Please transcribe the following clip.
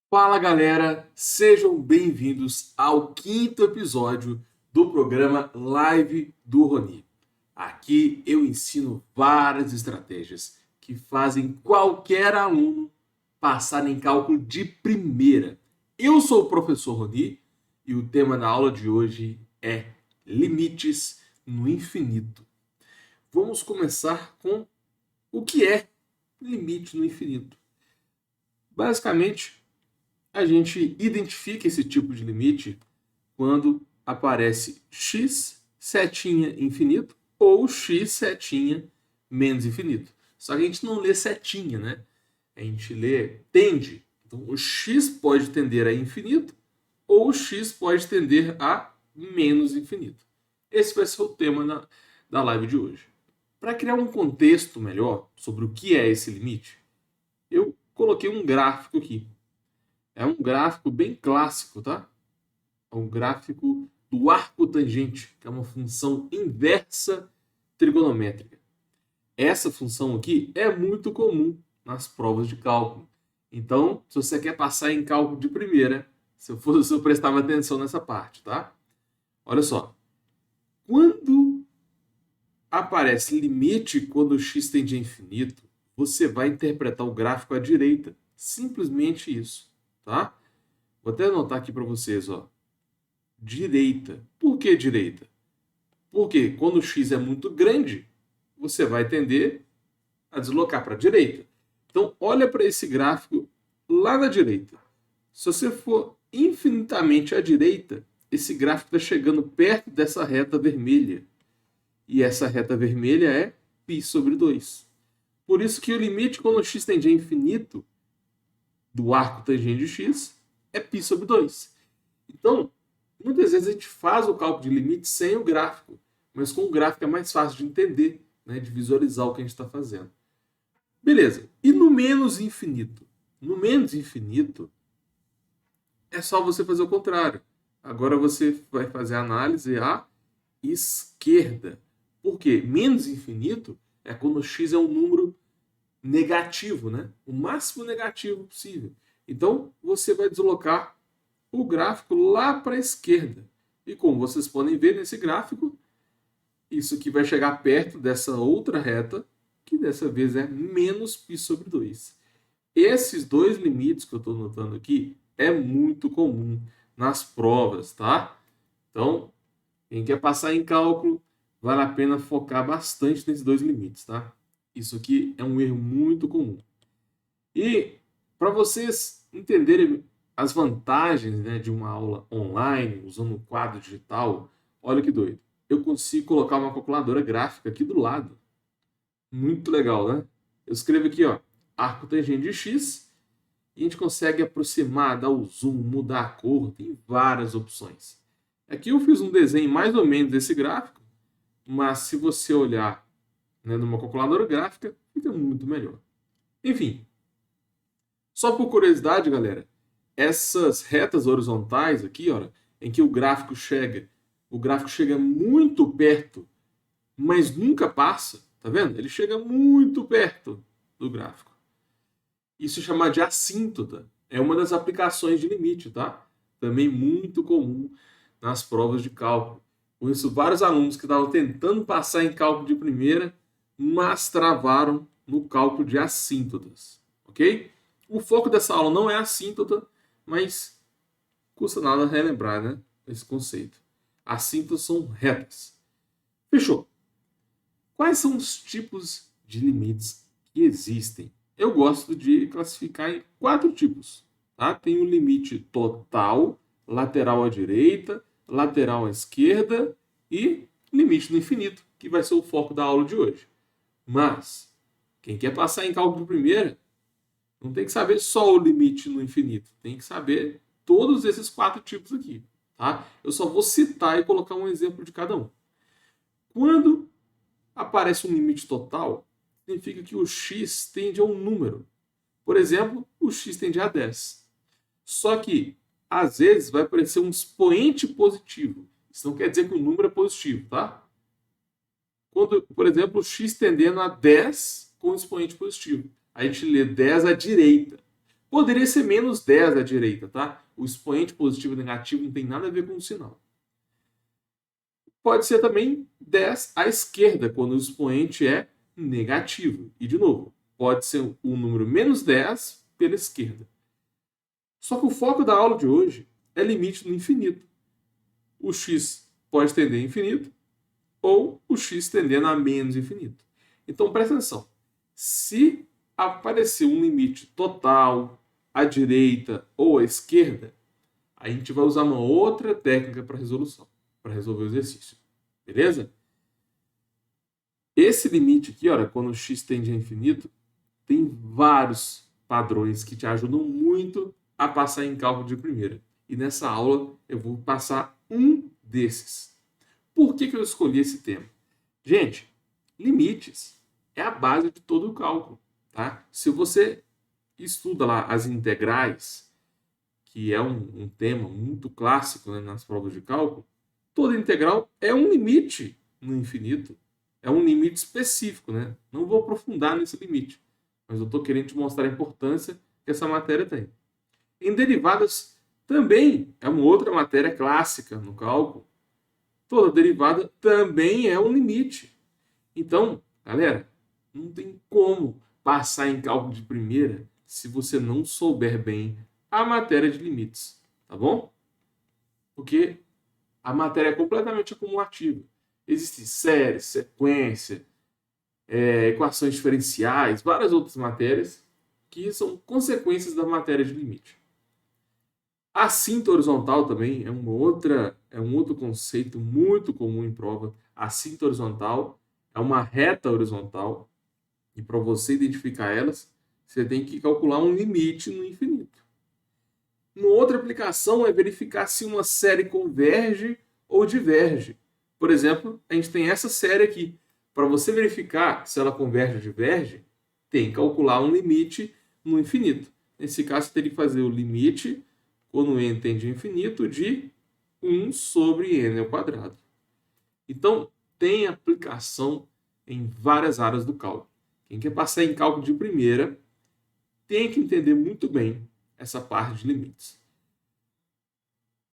Fala galera, sejam bem-vindos ao quinto episódio do programa Live do Roni. Aqui eu ensino várias estratégias que fazem qualquer aluno passar em cálculo de primeira. Eu sou o professor Roni e o tema da aula de hoje é limites no infinito. Vamos começar com o que é limite no infinito. Basicamente, a gente identifica esse tipo de limite quando aparece x setinha infinito ou x setinha menos infinito. Só que a gente não lê setinha, né? A gente lê tende. Então, o x pode tender a infinito ou o x pode tender a menos infinito. Esse vai ser o tema da live de hoje. Para criar um contexto melhor sobre o que é esse limite, eu coloquei um gráfico aqui. É um gráfico bem clássico, tá? É um gráfico do arco tangente, que é uma função inversa trigonométrica. Essa função aqui é muito comum nas provas de cálculo. Então, se você quer passar em cálculo de primeira, se eu prestava atenção nessa parte, tá? Olha só. Quando aparece limite quando o x tende a infinito, você vai interpretar o gráfico à direita. Simplesmente isso, tá? Vou até anotar aqui para vocês, ó. Direita. Por que direita? Porque quando o x é muito grande, você vai tender a deslocar para a direita. Então, olha para esse gráfico lá na direita. Se você for infinitamente à direita, esse gráfico está chegando perto dessa reta vermelha. E essa reta vermelha é π sobre 2. Por isso que o limite quando o x tende a infinito do arco tangente de x é π sobre 2. Então, muitas vezes a gente faz o cálculo de limite sem o gráfico, mas com o gráfico é mais fácil de entender, né, de visualizar o que a gente está fazendo. Beleza. E no menos infinito? No menos infinito, é só você fazer o contrário. Agora você vai fazer a análise à esquerda. Por quê? Menos infinito é quando x é um número negativo, né? O máximo negativo possível. Então, você vai deslocar o gráfico lá para a esquerda. E como vocês podem ver nesse gráfico, isso aqui vai chegar perto dessa outra reta, que dessa vez é menos π sobre 2. Esses dois limites que eu estou notando aqui é muito comum nas provas, tá? Então, quem quer passar em cálculo, vale a pena focar bastante nesses dois limites, tá? Isso aqui é um erro muito comum. E para vocês entenderem as vantagens, né, de uma aula online, usando um quadro digital, olha que doido. Eu consigo colocar uma calculadora gráfica aqui do lado. Muito legal, né? Eu escrevo aqui, ó, arco tangente de x, e a gente consegue aproximar, dar o zoom, mudar a cor, tem várias opções. Aqui eu fiz um desenho mais ou menos desse gráfico, mas se você olhar, né, numa calculadora gráfica, fica muito melhor. Enfim, só por curiosidade, galera, essas retas horizontais aqui, ó, em que o gráfico chega muito perto, mas nunca passa, tá vendo? Ele chega muito perto do gráfico. Isso é chamado de assíntota. É uma das aplicações de limite, tá? Também muito comum nas provas de cálculo. Com isso, vários alunos que estavam tentando passar em cálculo de primeira, mas travaram no cálculo de assíntotas, ok? O foco dessa aula não é assíntota, mas custa nada relembrar, né, esse conceito. Assíntotas são retas. Fechou. Quais são os tipos de limites que existem? Eu gosto de classificar em 4 tipos. Tá? Tem o limite total, lateral à direita, lateral à esquerda e limite no infinito, que vai ser o foco da aula de hoje. Mas, quem quer passar em cálculo de primeira, não tem que saber só o limite no infinito, tem que saber todos esses 4 tipos aqui. Tá? Eu só vou citar e colocar um exemplo de cada um. Quando aparece um limite total, significa que o x tende a um número. Por exemplo, o x tende a 10. Só que, às vezes, vai aparecer um expoente positivo. Isso não quer dizer que o número é positivo, tá? Quando, por exemplo, o x tendendo a 10 com expoente positivo. A gente lê 10 à direita. Poderia ser menos 10 à direita, tá? O expoente positivo e negativo não tem nada a ver com o sinal. Pode ser também 10 à esquerda, quando o expoente é negativo. E, de novo, pode ser um número menos 10 pela esquerda. Só que o foco da aula de hoje é limite no infinito. O x pode tender a infinito ou o x tendendo a menos infinito. Então, presta atenção. Se aparecer um limite total à direita ou à esquerda, a gente vai usar uma outra técnica para resolução, para resolver o exercício. Beleza? Esse limite aqui, olha, quando o x tende a infinito, tem vários padrões que te ajudam muito a passar em cálculo de primeira. E nessa aula eu vou passar um desses. Por que eu escolhi esse tema? Gente, limites é a base de todo o cálculo. Tá? Se você estuda lá as integrais, que é um tema muito clássico, né, nas provas de cálculo, toda integral é um limite no infinito. É um limite específico. Né? Não vou aprofundar nesse limite, mas eu estou querendo te mostrar a importância que essa matéria tem. Em derivadas, também é uma outra matéria clássica no cálculo. Toda derivada também é um limite. Então, galera, não tem como passar em cálculo de primeira se você não souber bem a matéria de limites, tá bom? Porque a matéria é completamente acumulativa. Existem séries, sequência, equações diferenciais, várias outras matérias que são consequências da matéria de limite. A cinta horizontal também é um outro conceito muito comum em prova. A cinta horizontal é uma reta horizontal e para você identificar elas, você tem que calcular um limite no infinito. Uma outra aplicação é verificar se uma série converge ou diverge. Por exemplo, a gente tem essa série aqui. Para você verificar se ela converge ou diverge, tem que calcular um limite no infinito. Nesse caso, você teria que fazer o limite, quando n tende a infinito, de 1 sobre n ao quadrado. Então, tem aplicação em várias áreas do cálculo. Quem quer passar em cálculo de primeira tem que entender muito bem essa parte de limites.